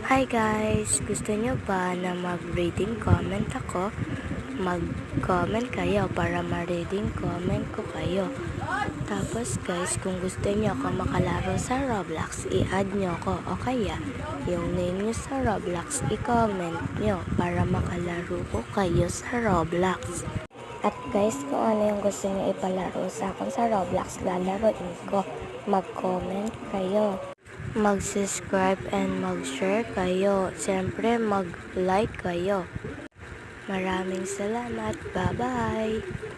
Hi guys! Gusto nyo ba na mag-reading comment ako? Mag-comment kayo para ma-reading comment ko kayo. Tapos guys, kung gusto nyo ako makalaro sa Roblox, i-add nyo ako o kaya yung name nyo sa Roblox, i-comment nyo para makalaro ko kayo sa Roblox. At guys, kung ano yung gusto nyo ipalaro sa akin sa Roblox, lalaroin ko. Mag-comment kayo, mag-subscribe and mag-share kayo. Siyempre, mag-like kayo. Maraming salamat. Bye-bye!